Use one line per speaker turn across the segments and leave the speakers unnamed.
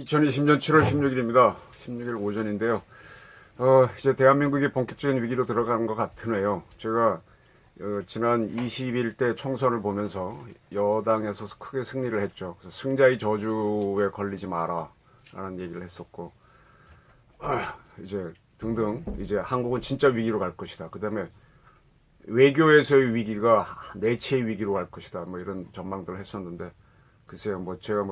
2020년 7월 16일입니다. 16일 오전인데요. 이제 대한민국이 본격적인 위기로 들어가는 것 같으네요. 제가 지난 20일 때 총선을 보면서 여당에서 크게 승리를 했죠. 그래서 승자의 저주에 걸리지 마라 라는 얘기를 했었고, 이제 등등, 이제 한국은 진짜 위기로 갈 것이다. 그 다음에 외교에서의 위기가 내치의 위기로 갈 것이다. 뭐 이런 전망들을 했었는데, 글쎄요, 뭐 제가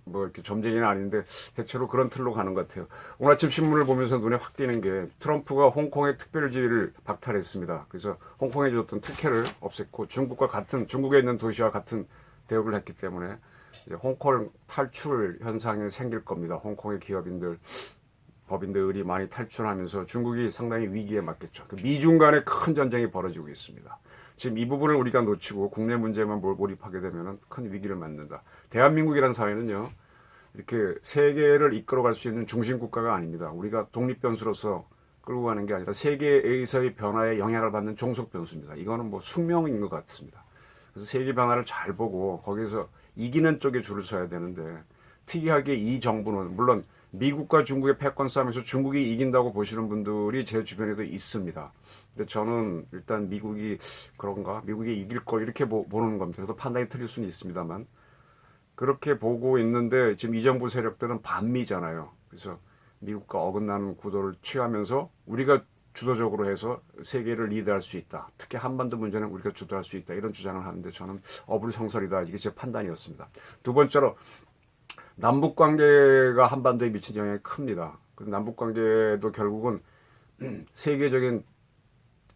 뭐 이렇게 점쟁이는 아닌데 대체로 그런 틀로 가는 것 같아요. 오늘 아침 신문을 보면서 눈에 확 띄는 게 트럼프가 홍콩의 특별지위를 박탈했습니다. 그래서 홍콩에 줬던 특혜를 없앴고 중국에 있는 도시와 같은 대우를 했기 때문에 이제 홍콩 탈출 현상이 생길 겁니다. 홍콩의 기업인들, 법인들이 많이 탈출하면서 중국이 상당히 위기에 맞겠죠. 미중 간의 큰 전쟁이 벌어지고 있습니다. 지금 이 부분을 우리가 놓치고 국내 문제만 몰입하게 되면 큰 위기를 맞는다. 대한민국이라는 사회는요, 이렇게 세계를 이끌어갈 수 있는 중심 국가가 아닙니다. 우리가 독립 변수로서 끌고 가는 게 아니라 세계에서의 변화에 영향을 받는 종속 변수입니다. 이거는 뭐 숙명인 것 같습니다. 그래서 세계 변화를 잘 보고 거기서 이기는 쪽에 줄을 서야 되는데, 특이하게 이 정부는 물론 미국과 중국의 패권 싸움에서 중국이 이긴다고 보시는 분들이 제 주변에도 있습니다. 근데 저는 일단 미국이 그런가? 미국이 이길 걸 이렇게 보는 겁니다. 저도 판단이 틀릴 수는 있습니다만. 그렇게 보고 있는데 지금 이 정부 세력들은 반미잖아요. 그래서 미국과 어긋나는 구도를 취하면서 우리가 주도적으로 해서 세계를 리드할 수 있다. 특히 한반도 문제는 우리가 주도할 수 있다. 이런 주장을 하는데 저는 어불성설이다. 이게 제 판단이었습니다. 두 번째로 남북관계가 한반도에 미친 영향이 큽니다. 남북관계도 결국은 세계적인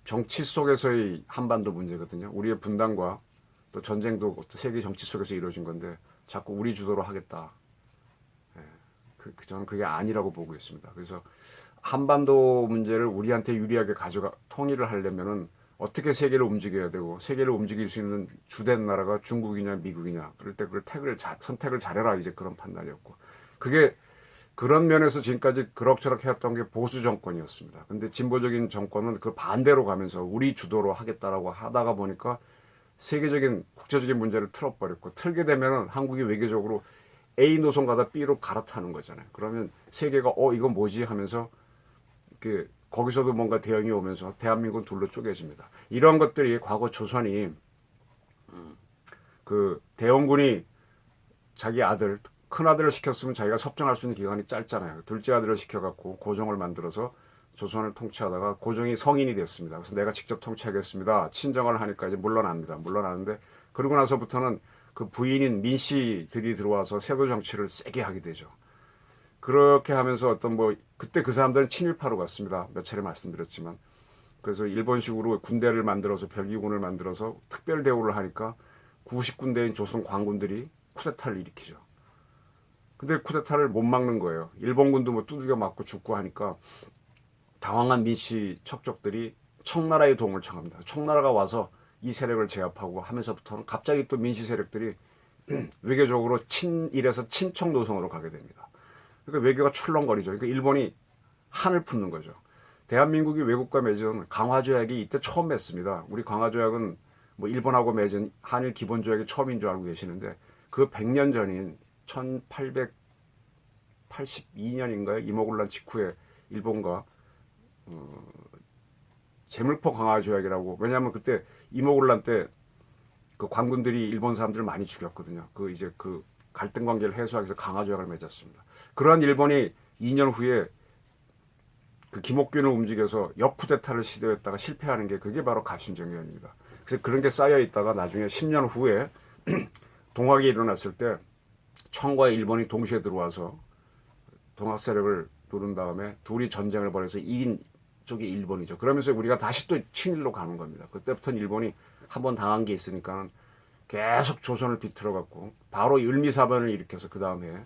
정치 속에서의 한반도 문제거든요. 우리의 분단과 또 전쟁도 또 세계 정치 속에서 이루어진 건데 자꾸 우리 주도로 하겠다. 저는 그게 아니라고 보고 있습니다. 그래서 한반도 문제를 우리한테 유리하게 통일을 하려면은 어떻게 세계를 움직여야 되고, 세계를 움직일 수 있는 주된 나라가 중국이냐 미국이냐, 그럴 때 그걸 선택을 잘해라, 이제 그런 판단이었고, 그게 그런 면에서 지금까지 그럭저럭 해왔던 게 보수 정권이었습니다. 근데 진보적인 정권은 그 반대로 가면서 우리 주도로 하겠다라고 하다가 보니까 세계적인 국제적인 문제를 틀어버렸고, 틀게 되면은 한국이 외교적으로 A 노선 가다 B로 갈아타는 거잖아요. 그러면 세계가 이건 뭐지 하면서 거기서도 뭔가 대응이 오면서 대한민국은 둘로 쪼개집니다. 이런 것들이 과거 조선이 대원군이 자기 아들, 큰 아들을 시켰으면 자기가 섭정할 수 있는 기간이 짧잖아요. 둘째 아들을 시켜갖고 고종을 만들어서 조선을 통치하다가 고종이 성인이 됐습니다. 그래서 내가 직접 통치하겠습니다. 친정을 하니까 이제 물러납니다. 물러나는데 그러고 나서부터는 그 부인인 민씨들이 들어와서 세도 정치를 세게 하게 되죠. 그렇게 하면서 그때 그 사람들은 친일파로 갔습니다. 몇 차례 말씀드렸지만. 그래서 일본식으로 군대를 만들어서 별기군을 만들어서 특별 대우를 하니까 90군대인 조선 관군들이 쿠데타를 일으키죠. 근데 쿠데타를 못 막는 거예요. 일본군도 뭐 두들겨 맞고 죽고 하니까 당황한 민씨 척족들이 청나라의 도움을 청합니다. 청나라가 와서 이 세력을 제압하고 하면서부터는 갑자기 또 민씨 세력들이 외교적으로 친일에서 친청 노선으로 가게 됩니다. 그러니까 외교가 출렁거리죠. 그러니까 일본이 한을 품는 거죠. 대한민국이 외국과 맺은 강화조약이 이때 처음 맺습니다. 우리 강화조약은 뭐 일본하고 맺은 한일 기본조약이 처음인 줄 알고 계시는데 그 100년 전인 1882년인가요? 이모군란 직후에 일본과 제물포 강화조약이라고, 왜냐하면 그때 이모군란 때 그 관군들이 일본 사람들을 많이 죽였거든요. 그 갈등 관계를 해소하기 위해서 강화조약을 맺었습니다. 그러한 일본이 2년 후에 그 김옥균을 움직여서 역쿠데타를 시도했다가 실패하는 게 그게 바로 갑신정변입니다. 그래서 그런 게 쌓여 있다가 나중에 10년 후에 동학이 일어났을 때 청과 일본이 동시에 들어와서 동학 세력을 누른 다음에 둘이 전쟁을 벌여서 이긴 쪽이 일본이죠. 그러면서 우리가 다시 또 친일로 가는 겁니다. 그때부터는 일본이 한번 당한 게 있으니까 계속 조선을 비틀어 갖고 바로 을미사변을 일으켜서 그 다음에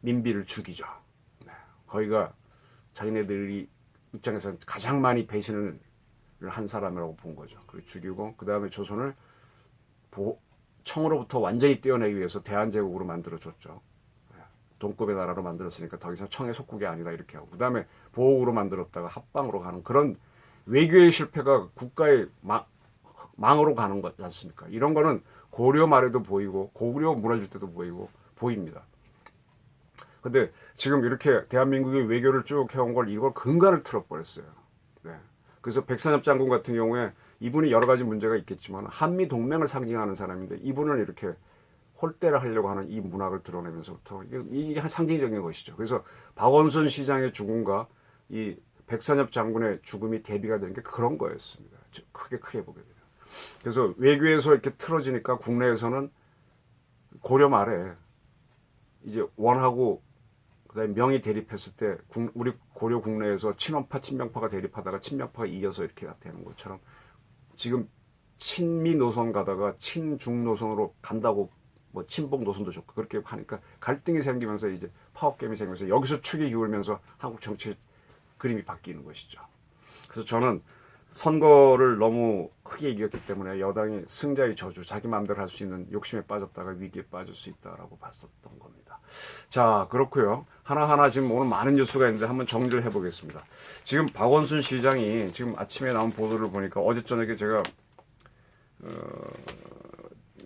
민비를 죽이죠. 거기가 자기네들이 입장에서 가장 많이 배신을 한 사람이라고 본 거죠. 그리고 죽이고 그 다음에 조선을 청으로부터 완전히 떼어내기 위해서 대한제국으로 만들어줬죠. 동급의 나라로 만들었으니까 더 이상 청의 속국이 아니다 이렇게 하고, 그 다음에 보호국으로 만들었다가 합방으로 가는 그런 외교의 실패가 국가의 망으로 가는 거지 않습니까? 이런 거는 고려 말에도 보이고 고구려 무너질 때도 보입니다. 근데 지금 이렇게 대한민국이 외교를 쭉 해온 걸 이걸 근간을 틀어버렸어요. 네. 그래서 백선엽 장군 같은 경우에 이분이 여러 가지 문제가 있겠지만 한미 동맹을 상징하는 사람인데 이분을 이렇게 홀대를 하려고 하는 이 문학을 드러내면서부터 이게 한 상징적인 것이죠. 그래서 박원순 시장의 죽음과 이 백선엽 장군의 죽음이 대비가 되는 게 그런 거였습니다. 크게 보게 되면. 그래서 외교에서 이렇게 틀어지니까 국내에서는 고려 말에 이제 원하고 그다음에 명이 대립했을 때 우리 고려 국내에서 친원파 친명파가 대립하다가 친명파가 이겨서 이렇게 되는 것처럼 지금 친미 노선 가다가 친중 노선으로 간다고 뭐 친북 노선도 좋고 그렇게 하니까 갈등이 생기면서 이제 파업게임이 생기면서 여기서 축이 기울면서 한국 정치 그림이 바뀌는 것이죠. 그래서 저는 선거를 너무 크게 이겼기 때문에 여당이 승자의 저주, 자기 마음대로 할 수 있는 욕심에 빠졌다가 위기에 빠질 수 있다라고 봤었던 겁니다. 자, 그렇고요. 하나하나 지금 오늘 많은 뉴스가 있는데 한번 정리를 해보겠습니다. 지금 박원순 시장이 지금 아침에 나온 보도를 보니까 어제 저녁에 제가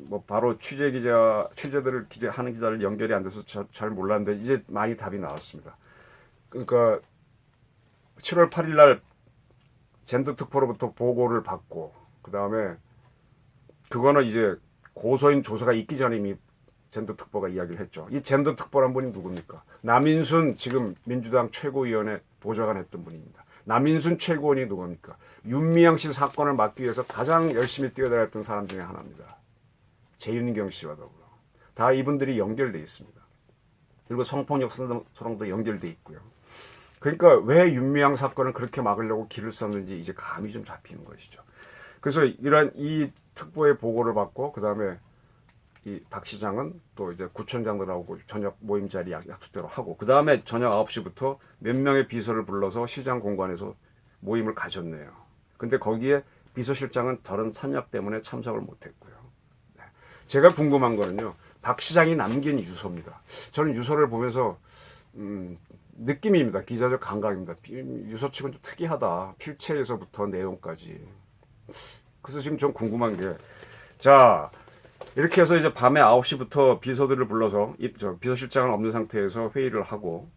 뭐 바로 취재들을 하는 기자를 연결이 안 돼서 잘 몰랐는데 이제 많이 답이 나왔습니다. 그러니까 7월 8일 날 젠더특보로부터 보고를 받고 그 다음에 그거는 이제 고소인 조사가 있기 전에 이미 젠더특보가 이야기를 했죠. 이 젠더특보란 분이 누굽니까? 남인순 지금 민주당 최고위원회 보좌관 했던 분입니다. 남인순 최고원이 누굽니까? 윤미향 씨 사건을 막기 위해서 가장 열심히 뛰어다녔던 사람 중에 하나입니다. 재윤경 씨와 더불어. 다 이분들이 연결돼 있습니다. 그리고 성폭력 소송도 연결돼 있고요. 그러니까 왜 윤미향 사건을 그렇게 막으려고 길을 썼는지 이제 감이 좀 잡히는 것이죠. 그래서 이런 이 특보의 보고를 받고 그 다음에 이 박 시장은 또 이제 구청장들하고 저녁 모임 자리 약속대로 하고 그 다음에 저녁 9시부터 몇 명의 비서를 불러서 시장 공관에서 모임을 가졌네요. 근데 거기에 비서실장은 다른 산약 때문에 참석을 못했고요. 네. 제가 궁금한 거는요. 박 시장이 남긴 유서입니다. 저는 유서를 보면서 느낌입니다. 기자적 감각입니다. 유서치고는 좀 특이하다. 필체에서부터 내용까지. 그래서 지금 좀 궁금한 게, 자, 이렇게 해서 이제 밤에 9시부터 비서들을 불러서, 비서실장은 없는 상태에서 회의를 하고,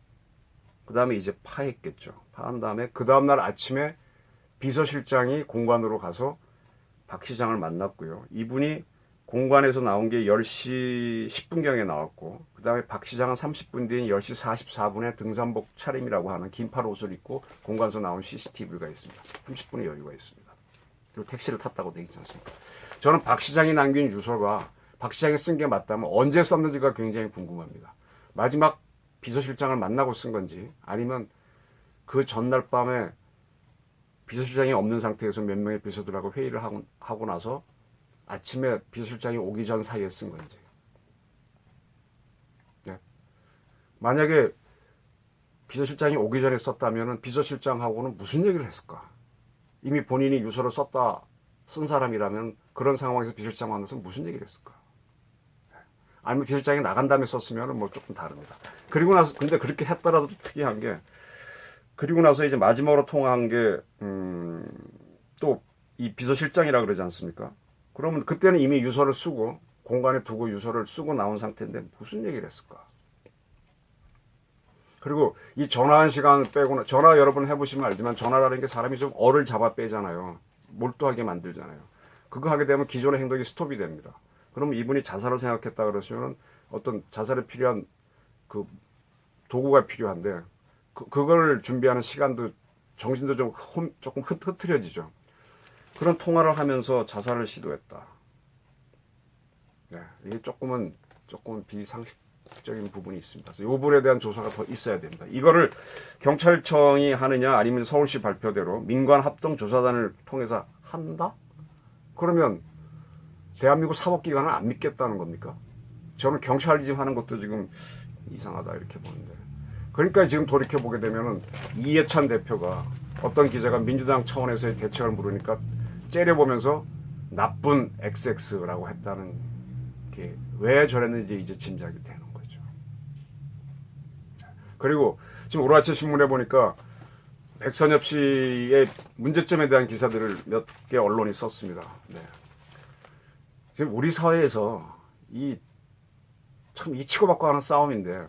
그 다음에 이제 파했겠죠. 파한 다음에, 그 다음날 아침에 비서실장이 공관으로 가서 박 시장을 만났고요. 이분이 공관에서 나온 게 10시 10분경에 나왔고 그 다음에 박 시장은 30분 뒤인 10시 44분에 등산복 차림이라고 하는 긴팔 옷을 입고 공관에서 나온 CCTV가 있습니다. 30분의 여유가 있습니다. 그리고 택시를 탔다고 되어 있지 않습니까? 저는 박 시장이 남긴 유서가 박 시장이 쓴 게 맞다면 언제 썼는지가 굉장히 궁금합니다. 마지막 비서실장을 만나고 쓴 건지 아니면 그 전날 밤에 비서실장이 없는 상태에서 몇 명의 비서들하고 회의를 하고 나서 아침에 비서실장이 오기 전 사이에 쓴 건지. 네. 만약에 비서실장이 오기 전에 썼다면 비서실장하고는 무슨 얘기를 했을까? 이미 본인이 유서를 쓴 사람이라면 그런 상황에서 비서실장 만나서 무슨 얘기를 했을까? 아니면 비서실장이 나간 다음에 썼으면 뭐 조금 다릅니다. 그리고 나서, 근데 그렇게 했더라도 특이한 게, 그리고 나서 이제 마지막으로 통화한 게, 또 이 비서실장이라 그러지 않습니까? 그러면 그때는 이미 유서를 쓰고 공간에 두고 유서를 쓰고 나온 상태인데 무슨 얘기를 했을까? 그리고 이 전화한 시간 빼고는 전화 여러 번 해보시면 알지만 전화라는 게 사람이 좀 얼을 잡아 빼잖아요. 몰두하게 만들잖아요. 그거 하게 되면 기존의 행동이 스톱이 됩니다. 그러면 이분이 자살을 생각했다 그러시면 어떤 자살에 필요한 그 도구가 필요한데 그걸 준비하는 시간도 정신도 조금 흐트려지죠. 그런 통화를 하면서 자살을 시도했다. 네, 이게 조금 비상식적인 부분이 있습니다. 그래서 이 부분에 대한 조사가 더 있어야 됩니다. 이거를 경찰청이 하느냐 아니면 서울시 발표대로 민관합동조사단을 통해서 한다? 그러면 대한민국 사법기관은 안 믿겠다는 겁니까? 저는 경찰이 하는 것도 지금 이상하다 이렇게 보는데. 그러니까 지금 돌이켜보게 되면은 이해찬 대표가 어떤 기자가 민주당 차원에서의 대책을 물으니까 째려보면서 나쁜 XX라고 했다는 게 왜 저랬는지 이제 짐작이 되는 거죠. 그리고 지금 오라치 신문에 보니까 백선엽 씨의 문제점에 대한 기사들을 몇 개 언론이 썼습니다. 네. 지금 우리 사회에서 참 이 치고받고 하는 싸움인데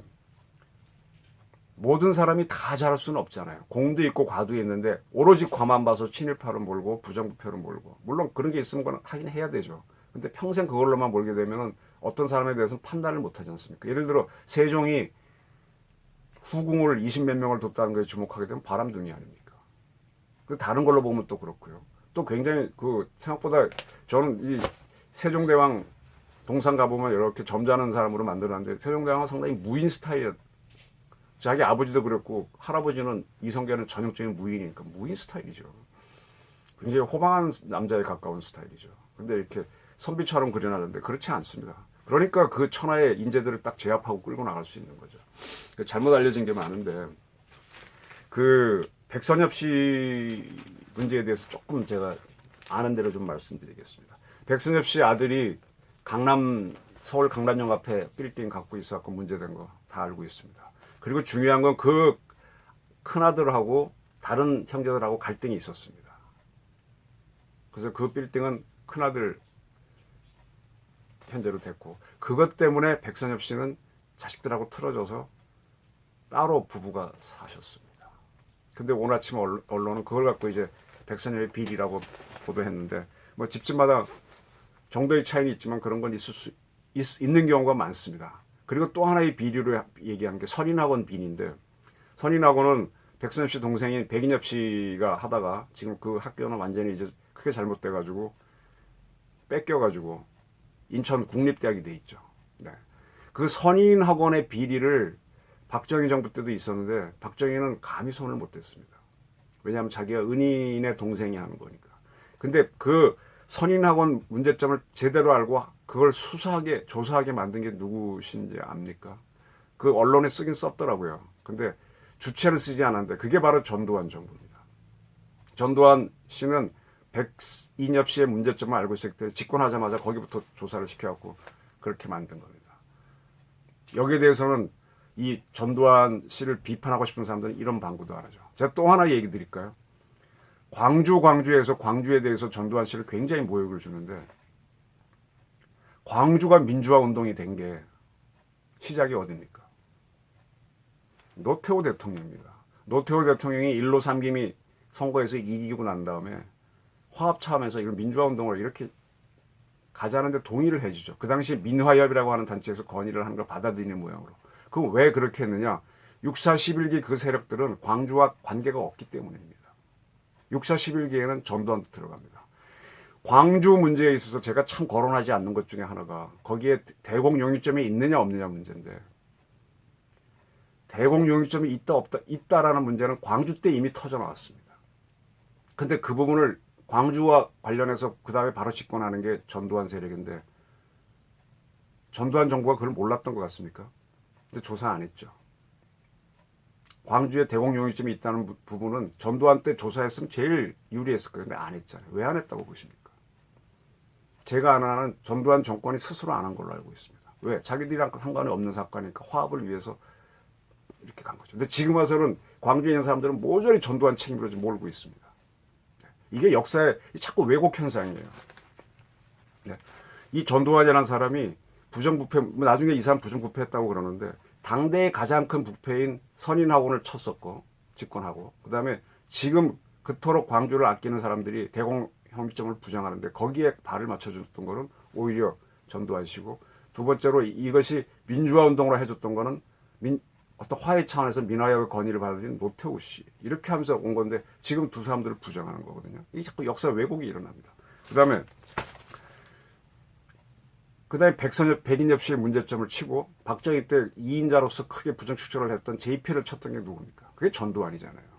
모든 사람이 다 잘할 수는 없잖아요. 공도 있고 과도 있는데 오로지 과만 봐서 친일파로 몰고 부정부패로 몰고, 물론 그런 게 있으면 그건 하긴 해야 되죠. 근데 평생 그걸로만 몰게 되면은 어떤 사람에 대해서는 판단을 못 하지 않습니까? 예를 들어 세종이 후궁을 20몇 명을 뒀다는 거에 주목하게 되면 바람둥이 아닙니까? 그 다른 걸로 보면 또 그렇고요. 또 굉장히 그 생각보다 저는 이 세종대왕 동상 가보면 이렇게 점잖은 사람으로 만들었는데 세종대왕은 상당히 무인 스타일이었. 자기 아버지도 그랬고 할아버지는 이성계는 전형적인 무인이니까 무인 스타일이죠. 굉장히 호방한 남자에 가까운 스타일이죠. 근데 이렇게 선비처럼 그려놨는데 그렇지 않습니다. 그러니까 그 천하의 인재들을 딱 제압하고 끌고 나갈 수 있는 거죠. 잘못 알려진 게 많은데 그 백선엽 씨 문제에 대해서 조금 제가 아는 대로 좀 말씀드리겠습니다. 백선엽 씨 아들이 서울 강남역 앞에 빌딩 갖고 있어갖고 문제된 거 다 알고 있습니다. 그리고 중요한 건 그 큰아들하고 다른 형제들하고 갈등이 있었습니다. 그래서 그 빌딩은 큰아들 현재로 됐고, 그것 때문에 백선엽 씨는 자식들하고 틀어져서 따로 부부가 사셨습니다. 근데 오늘 아침 언론은 그걸 갖고 이제 백선엽의 비리라고 보도했는데, 뭐 집집마다 정도의 차이는 있지만 그런 건 있는 경우가 많습니다. 그리고 또 하나의 비리로 얘기한 게 선인학원 비리인데, 선인학원은 백선엽 씨 동생인 백인엽 씨가 하다가 지금 그 학교는 완전히 이제 크게 잘못돼가지고 뺏겨가지고 인천 국립대학이 돼 있죠. 네. 그 선인학원의 비리를 박정희 정부 때도 있었는데 박정희는 감히 손을 못 댔습니다. 왜냐하면 자기가 은인의 동생이 하는 거니까. 근데 그 선인학원 문제점을 제대로 알고 그걸 수사하게 조사하게 만든 게 누구신지 압니까? 그 언론에 쓰긴 썼더라고요. 근데 주체를 쓰지 않았는데 그게 바로 전두환 정부입니다. 전두환 씨는 백인엽 씨의 문제점을 알고 있을 때 집권하자마자 거기부터 조사를 시켜갖고 그렇게 만든 겁니다. 여기에 대해서는 이 전두환 씨를 비판하고 싶은 사람들은 이런 방구도 안 하죠. 제가 또 하나 얘기 드릴까요? 광주에서 광주에 대해서 전두환 씨를 굉장히 모욕을 주는데, 광주가 민주화 운동이 된 게 시작이 어딥니까? 노태우 대통령입니다. 노태우 대통령이 1로 3김이 선거에서 이기고 난 다음에 화합차하면서 이걸 민주화 운동을 이렇게 가자는데 동의를 해주죠. 그 당시 민화협이라고 하는 단체에서 건의를 한 걸 받아들이는 모양으로. 그럼 왜 그렇게 했느냐? 6.4 11기 그 세력들은 광주와 관계가 없기 때문입니다. 6.4 11기에는 전두환도 들어갑니다. 광주 문제에 있어서 제가 참 거론하지 않는 것 중에 하나가 거기에 대공 용의점이 있느냐 없느냐 문제인데, 대공 용의점이 있다 없다 있다라는 문제는 광주 때 이미 터져 나왔습니다. 근데 그 부분을 광주와 관련해서 그 다음에 바로 집권하는 게 전두환 세력인데, 전두환 정부가 그걸 몰랐던 것 같습니까? 근데 조사 안 했죠. 광주에 대공 용의점이 있다는 부분은 전두환 때 조사했으면 제일 유리했을 거예요. 근데 안 했잖아요. 왜 안 했다고 보십니까? 제가 아는 전두환 정권이 스스로 안 한 걸로 알고 있습니다. 왜? 자기들이랑 상관이 없는 사건이니까 화합을 위해서 이렇게 간 거죠. 근데 지금 와서는 광주에 있는 사람들은 모조리 전두환 책임으로 지금 몰고 있습니다. 이게 역사의 자꾸 왜곡 현상이에요. 네. 이 전두환이라는 사람이 부정부패, 나중에 이 사람 부정부패했다고 그러는데, 당대의 가장 큰 부패인 선인학원을 쳤었고 집권하고, 그 다음에 지금 그토록 광주를 아끼는 사람들이 대공 형점을 부정하는데 거기에 발을 맞춰줬던 거는 오히려 전두환 씨고, 두 번째로 이것이 민주화 운동으로 해줬던 거는 어떤 화해 차원에서 민화협의 건의를 받아들인 노태우 씨, 이렇게 하면서 온 건데 지금 두 사람들을 부정하는 거거든요. 이게 자꾸 역사 왜곡이 일어납니다. 그 다음에 백인엽 씨의 문제점을 치고 박정희 때 2인자로서 크게 부정축적을 했던 JP를 쳤던 게 누굽니까? 그게 전두환이잖아요.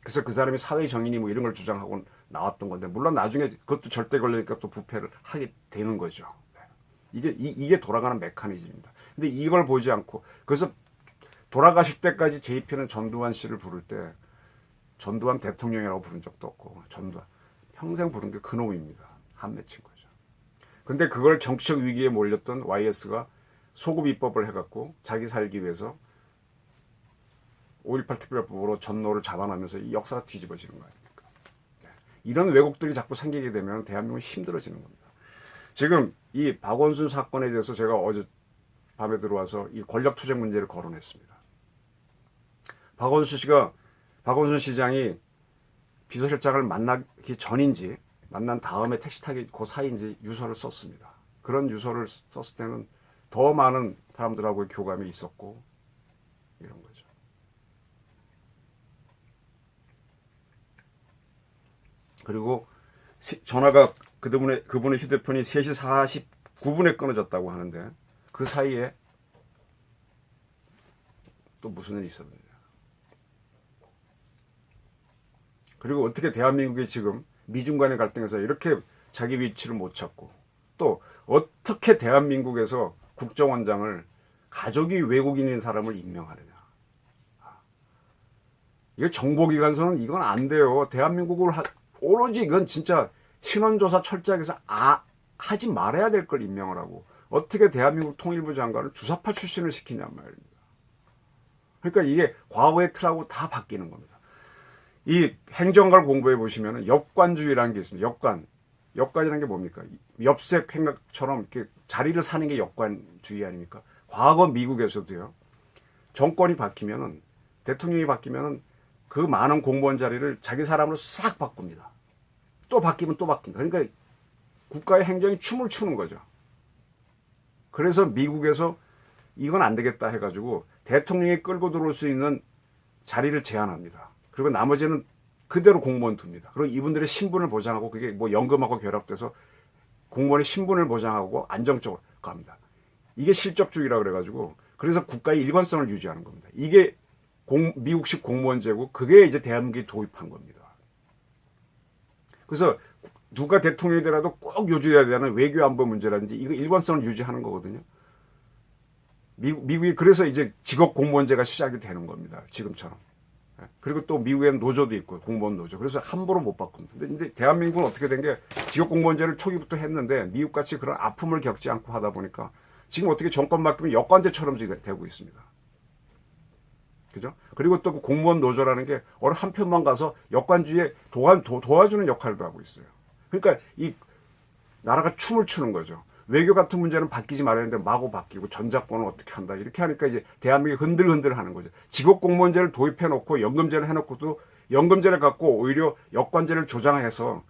그래서 그 사람이 사회 정의니 뭐 이런 걸 주장하고 나왔던 건데, 물론 나중에 그것도 절대 걸리니까 또 부패를 하게 되는 거죠. 이게 돌아가는 메커니즘입니다. 근데 이걸 보지 않고, 그래서 돌아가실 때까지 JP는 전두환 씨를 부를 때 전두환 대통령이라고 부른 적도 없고, 전두환 평생 부른 게 그놈입니다. 한 맺힌 거죠. 근데 그걸 정치적 위기에 몰렸던 YS가 소급 입법을 해갖고 자기 살기 위해서 5.18 특별법으로 전노를 잡아내면서 이 역사가 뒤집어지는 거 아닙니까? 이런 왜곡들이 자꾸 생기게 되면 대한민국이 힘들어지는 겁니다. 지금 이 박원순 사건에 대해서 제가 어제 밤에 들어와서 이 권력투쟁 문제를 거론했습니다. 박원순 시장이 비서실장을 만나기 전인지 만난 다음에 택시 타기 그 사이인지 유서를 썼습니다. 그런 유서를 썼을 때는 더 많은 사람들하고의 교감이 있었고 이런 거죠. 그리고 전화가 그분의 휴대폰이 3시 49분에 끊어졌다고 하는데 그 사이에 또 무슨 일이 있었느냐. 그리고 어떻게 대한민국이 지금 미중 간의 갈등에서 이렇게 자기 위치를 못 찾고 또 어떻게 대한민국에서 국정원장을 가족이 외국인인 사람을 임명하느냐. 이거 정보기관서는 이건 안 돼요. 대한민국을 오로지 이건 진짜 신원조사 철저하게 해서 하지 말아야 될 걸 임명을 하고 어떻게 대한민국 통일부 장관을 주사파 출신을 시키냔 말입니다. 그러니까 이게 과거의 틀하고 다 바뀌는 겁니다. 이 행정가를 공부해 보시면 역관주의라는 게 있습니다. 역관이라는 게 뭡니까? 엽색 행각처럼 이렇게 자리를 사는 게 역관주의 아닙니까? 과거 미국에서도요. 정권이 바뀌면은 대통령이 바뀌면은 그 많은 공무원 자리를 자기 사람으로 싹 바꿉니다. 또 바뀌면 또 바뀐다. 그러니까 국가의 행정이 춤을 추는 거죠. 그래서 미국에서 이건 안 되겠다 해가지고 대통령이 끌고 들어올 수 있는 자리를 제한합니다. 그리고 나머지는 그대로 공무원 둡니다. 그리고 이분들의 신분을 보장하고 그게 뭐 연금하고 결합돼서 공무원의 신분을 보장하고 안정적으로 갑니다. 이게 실적주의라고 그래가지고 그래서 국가의 일관성을 유지하는 겁니다. 이게 미국식 공무원제고 그게 이제 대한민국이 도입한 겁니다. 그래서 누가 대통령이 되라도 꼭 요구해야 되는 외교 안보 문제라든지 이거 일관성을 유지하는 거거든요. 미국이 그래서 이제 직업 공무원제가 시작이 되는 겁니다. 지금처럼. 그리고 또 미국에는 노조도 있고 공무원 노조. 그래서 함부로 못 바꿉니다. 근데 대한민국은 어떻게 된 게 직업 공무원제를 초기부터 했는데 미국같이 그런 아픔을 겪지 않고 하다 보니까 지금 어떻게 정권 바뀌면 역관제처럼 되고 있습니다. 그죠? 그리고 또 그 공무원 노조라는 게 어느 한편만 가서 역관주의에 도와주는 역할도 하고 있어요. 그러니까 이 나라가 춤을 추는 거죠. 외교 같은 문제는 바뀌지 말아야 하는데 마구 바뀌고 전작권은 어떻게 한다. 이렇게 하니까 이제 대한민국이 흔들흔들 하는 거죠. 직업공무원제를 도입해놓고 연금제를 해놓고도 연금제를 갖고 오히려 역관제를 조장해서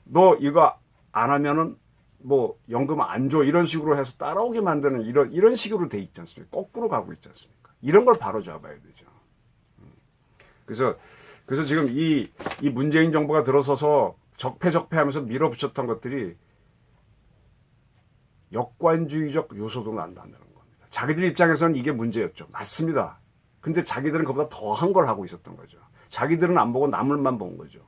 너 이거 안 하면은 뭐 연금 안 줘. 이런 식으로 해서 따라오게 만드는 이런 식으로 돼 있지 않습니까? 거꾸로 가고 있지 않습니까? 이런 걸 바로 잡아야 되죠. 그래서 지금 이 문재인 정부가 들어서서 적폐하면서 밀어붙였던 것들이 역관주의적 요소도 난다는 겁니다. 자기들 입장에서는 이게 문제였죠. 맞습니다. 근데 자기들은 그보다 더한 걸 하고 있었던 거죠. 자기들은 안 보고 남을만 본 거죠.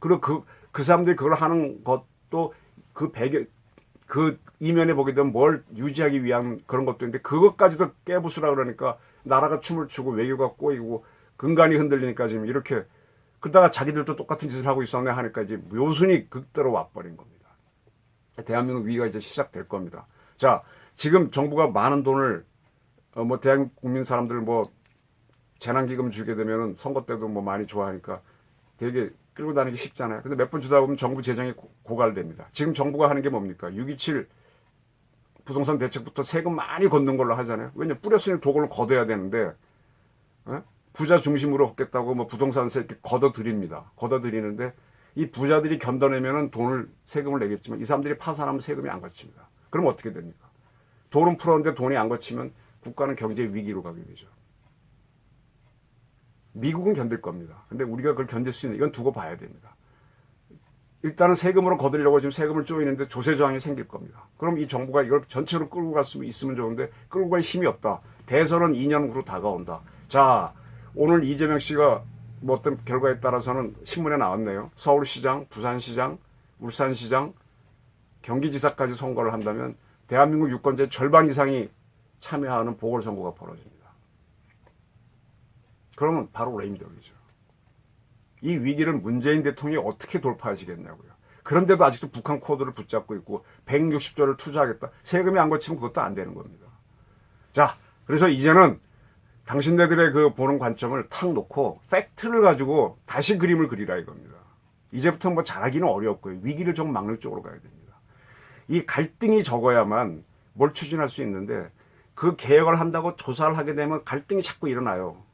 그리고 그 사람들이 그걸 하는 것도 그 이면에 보게 되면 뭘 유지하기 위한 그런 것도 있는데 그것까지도 깨부수라 그러니까 나라가 춤을 추고 외교가 꼬이고 근간이 흔들리니까 지금 이렇게 그러다가 자기들도 똑같은 짓을 하고 있었네 하니까 이제 묘순이 극대로 와버린 겁니다. 대한민국 위기가 이제 시작될 겁니다. 자, 지금 정부가 많은 돈을 뭐 대한민국 국민 사람들 뭐 재난기금 주게 되면은 선거 때도 뭐 많이 좋아하니까 되게 끌고 다니기 쉽잖아요. 근데 몇 번 주다 보면 정부 재정이 고갈됩니다. 지금 정부가 하는 게 뭡니까? 6.27 부동산 대책부터 세금 많이 걷는 걸로 하잖아요. 왜냐 뿌렸으니 도굴을 걷어야 되는데 부자 중심으로 걷겠다고 뭐 부동산세 이렇게 걷어들입니다. 걷어들이는데 이 부자들이 견뎌내면은 세금을 내겠지만 이 사람들이 파산하면 세금이 안 걷힙니다. 그럼 어떻게 됩니까? 돈은 풀었는데 돈이 안 걷히면 국가는 경제 위기로 가게 되죠. 미국은 견딜 겁니다. 근데 우리가 그걸 견딜 수 있는 이건 두고 봐야 됩니다. 일단은 세금으로 거두려고 지금 세금을 쪼이는데 조세 저항이 생길 겁니다. 그럼 이 정부가 이걸 전체로 끌고 갈 수 있으면 좋은데 끌고 갈 힘이 없다. 대선은 2년 후로 다가온다. 자, 오늘 이재명 씨가 뭐 어떤 결과에 따라서는 신문에 나왔네요. 서울시장, 부산시장, 울산시장, 경기지사까지 선거를 한다면 대한민국 유권자의 절반 이상이 참여하는 보궐선거가 벌어집니다. 그러면 바로 레임덕이죠. 이 위기를 문재인 대통령이 어떻게 돌파하시겠냐고요. 그런데도 아직도 북한 코드를 붙잡고 있고 160조를 투자하겠다. 세금이 안 거치면 그것도 안 되는 겁니다. 자, 그래서 이제는 당신네들의 그 보는 관점을 탁 놓고 팩트를 가지고 다시 그림을 그리라 이겁니다. 이제부터 뭐 잘하기는 어렵고요. 위기를 좀 막는 쪽으로 가야 됩니다. 이 갈등이 적어야만 뭘 추진할 수 있는데 그 개혁을 한다고 조사를 하게 되면 갈등이 자꾸 일어나요.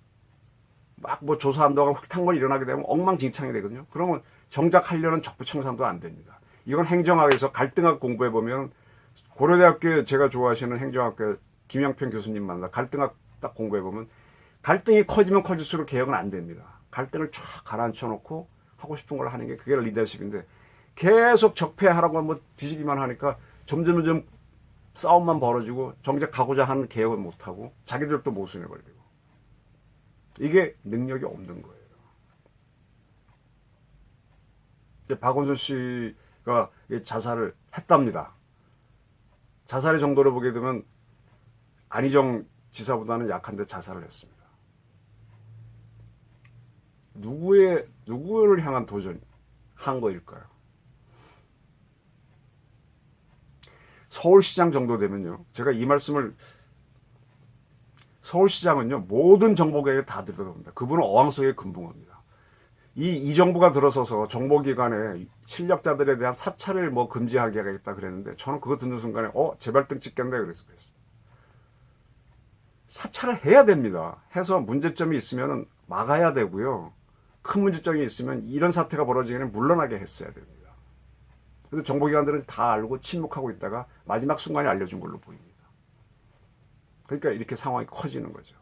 막 뭐 조사한다고 흙탕물이 일어나게 되면 엉망진창이 되거든요. 그러면 정작 하려는 적부청산도 안 됩니다. 이건 행정학에서 갈등학 공부해 보면 고려대학교 제가 좋아하시는 행정학교 김영평 교수님 만나 갈등학 딱 공부해 보면 갈등이 커지면 커질수록 개혁은 안 됩니다. 갈등을 쫙 가라앉혀 놓고 하고 싶은 걸 하는 게 그게 리더십인데 계속 적폐하라고 뭐 뒤지기만 하니까 점점 싸움만 벌어지고 정작 가고자 하는 개혁은 못하고 자기들도 모순에 걸리고 이게 능력이 없는 거예요. 박원순 씨가 자살을 했답니다. 자살의 정도로 보게 되면 안희정 지사보다는 약한데 자살을 했습니다. 누구를 향한 도전한 거일까요? 서울시장 정도 되면요. 제가 이 말씀을 서울시장은요. 모든 정보계에 다 들어갑니다. 그분은 어항 속의 금붕어입니다. 이 정부가 들어서서 정보기관에 실력자들에 대한 사찰을 뭐 금지하게 하겠다 그랬는데 저는 그거 듣는 순간에 재발등 찍겠네 그랬어요. 사찰을 해야 됩니다. 해서 문제점이 있으면 막아야 되고요. 큰 문제점이 있으면 이런 사태가 벌어지기는 물러나게 했어야 됩니다. 그래서 정보기관들은 다 알고 침묵하고 있다가 마지막 순간에 알려준 걸로 보입니다. 그러니까 이렇게 상황이 커지는 거죠.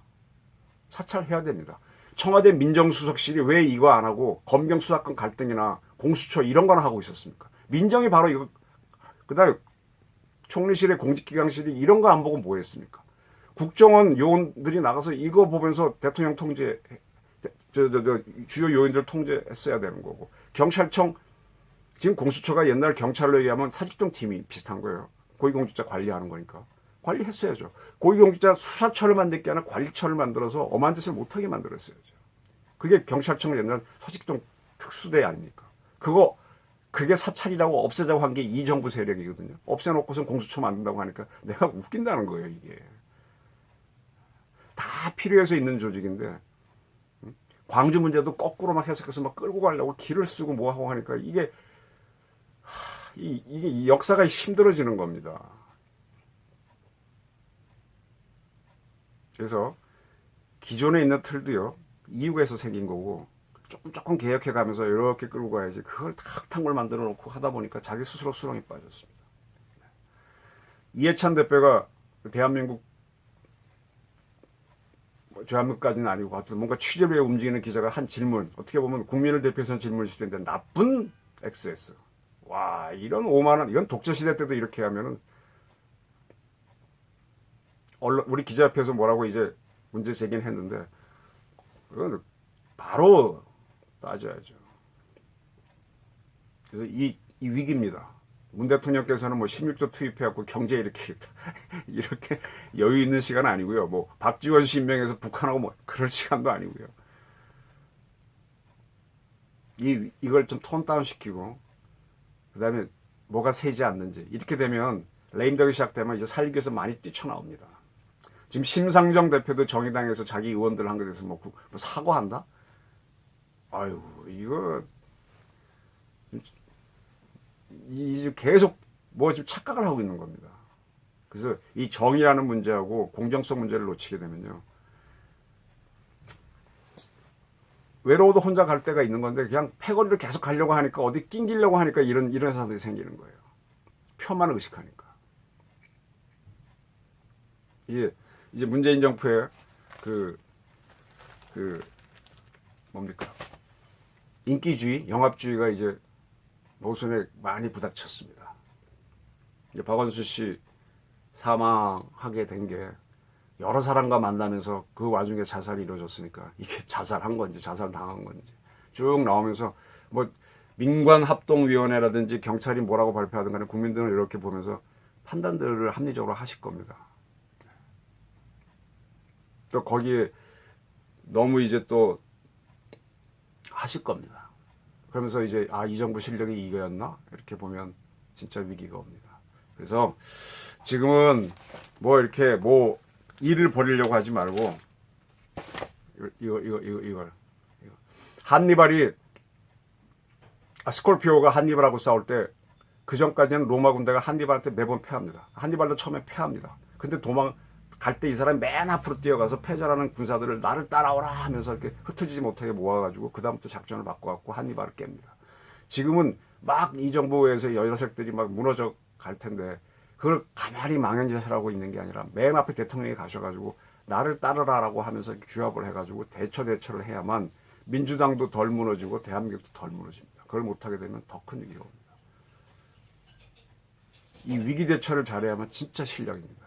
사찰해야 됩니다. 청와대 민정수석실이 왜 이거 안 하고 검경 수사권 갈등이나 공수처 이런 거나 하고 있었습니까? 민정이 바로 이거 그다음에 총리실의 공직기강실이 이런 거 안 보고 뭐 했습니까? 국정원 요원들이 나가서 이거 보면서 대통령 통제 주요 요인들 통제했어야 되는 거고 경찰청 지금 공수처가 옛날 경찰로 얘기하면 사직동 팀이 비슷한 거예요. 고위공직자 관리하는 거니까 관리했어야죠. 고위공직자 수사처를 만들 게 아니라 관리처를 만들어서 엄한 짓을 못하게 만들었어야죠. 그게 경찰청은 옛날 사직동 특수대 아닙니까? 그게 사찰이라고 없애자고 한 게 이 정부 세력이거든요. 없애놓고선 공수처 만든다고 하니까 내가 웃긴다는 거예요, 이게. 다 필요해서 있는 조직인데 광주 문제도 거꾸로 막 해석해서 막 끌고 가려고 길을 쓰고 뭐 하고 하니까 이게 역사가 힘들어지는 겁니다. 그래서 기존에 있는 틀도요 이유가 있어 생긴 거고 조금 개혁해 가면서 이렇게 끌고 가야지 그걸 탁탁을 만들어 놓고 하다 보니까 자기 스스로 수렁에 빠졌습니다. 이해찬 대표가 대한민국까지는 아니고 하여튼 뭔가 취재를 위해 움직이는 기자가 한 질문 어떻게 보면 국민을 대표해서 질문을 주는데 나쁜 XS 와 이런 오만한 이건 독재시대 때도 이렇게 하면은 우리 기자협회에서 뭐라고 이제 문제 제기는 했는데 그건 바로 따져야죠. 그래서 이 위기입니다. 문 대통령께서는 뭐 16조 투입해갖고 경제 이렇게 여유 있는 시간 아니고요. 뭐 박지원 씨 임명해서 북한하고 뭐 그럴 시간도 아니고요. 이걸 좀 톤 다운 시키고 그다음에 뭐가 새지 않는지 이렇게 되면 레임덕이 시작되면 이제 살리기 위해서 많이 뛰쳐나옵니다. 지금 심상정 대표도 정의당에서 자기 의원들 한 거에 대해서 뭐 사과한다? 아유 이거 계속 뭐 지금 착각을 하고 있는 겁니다. 그래서 이 정의라는 문제하고 공정성 문제를 놓치게 되면요. 외로워도 혼자 갈 때가 있는 건데 그냥 패거리를 계속 가려고 하니까 어디 낑기려고 하니까 이런 사람들이 생기는 거예요. 표만 의식하니까. 이제 문재인 정부의 뭡니까? 인기주의, 영합주의가 이제 모순에 많이 부닥쳤습니다. 이제 박원순 씨 사망하게 된 게 여러 사람과 만나면서 그 와중에 자살이 이루어졌으니까 이게 자살한 건지 자살당한 건지 쭉 나오면서 뭐 민관합동위원회라든지 경찰이 뭐라고 발표하든 간에 국민들은 이렇게 보면서 판단들을 합리적으로 하실 겁니다. 또 거기에 너무 이제 또 하실 겁니다. 그러면서 이제 이 정부 실력이 이거였나? 이렇게 보면 진짜 위기가 옵니다. 그래서 지금은 뭐 이렇게 뭐 일을 벌이려고 하지 말고 이걸 한니발이 스콜피오가 한니발하고 싸울 때 그 전까지는 로마 군대가 한니발한테 매번 패합니다. 한니발도 처음에 패합니다. 근데 갈 때 이 사람이 맨 앞으로 뛰어가서 패전하는 군사들을 나를 따라오라 하면서 이렇게 흩어지지 못하게 모아가지고 그 다음부터 작전을 바꿔갖고 한니발을 깹니다. 지금은 막 이 정부에서 여색들이 막 무너져 갈 텐데 그걸 가만히 망연자실하고 있는 게 아니라 맨 앞에 대통령이 가셔가지고 나를 따르라라고 하면서 규합을 해가지고 대처를 해야만 민주당도 덜 무너지고 대한민국도 덜 무너집니다. 그걸 못하게 되면 더 큰 위기가 옵니다. 이 위기 대처를 잘해야만 진짜 실력입니다.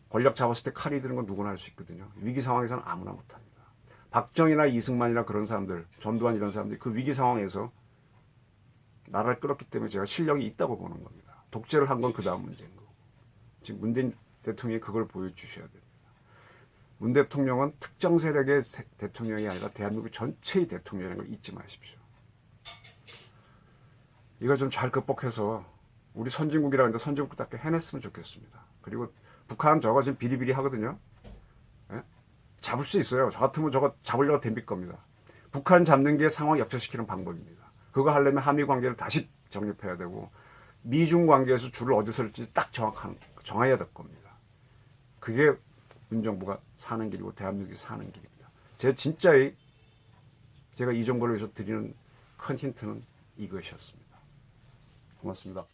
권력 잡았을 때 칼이 드는 건 누구나 할 수 있거든요. 위기 상황에서는 아무나 못합니다. 박정희나 이승만이나 그런 사람들, 전두환 이런 사람들이 그 위기 상황에서 나라를 끌었기 때문에 제가 실력이 있다고 보는 겁니다. 독재를 한 건 그 다음 문제인 거고. 지금 문재인 대통령이 그걸 보여주셔야 됩니다. 문 대통령은 특정 세력의 대통령이 아니라 대한민국 전체의 대통령이라는 걸 잊지 마십시오. 이거 좀 잘 극복해서 우리 선진국이라 하는데 선진국답게 해냈으면 좋겠습니다. 그리고 북한 저거 지금 비리비리 하거든요. 예? 잡을 수 있어요. 저 같으면 저거 잡으려고 덤빌 겁니다. 북한 잡는 게 상황 역전시키는 방법입니다. 그거 하려면 한미 관계를 다시 정립해야 되고 미중 관계에서 줄을 어디서 설지 딱 정해야 될 겁니다. 그게 문정부가 사는 길이고 대한민국이 사는 길입니다. 제가 이 정보를 위해서 드리는 큰 힌트는 이것이었습니다. 고맙습니다.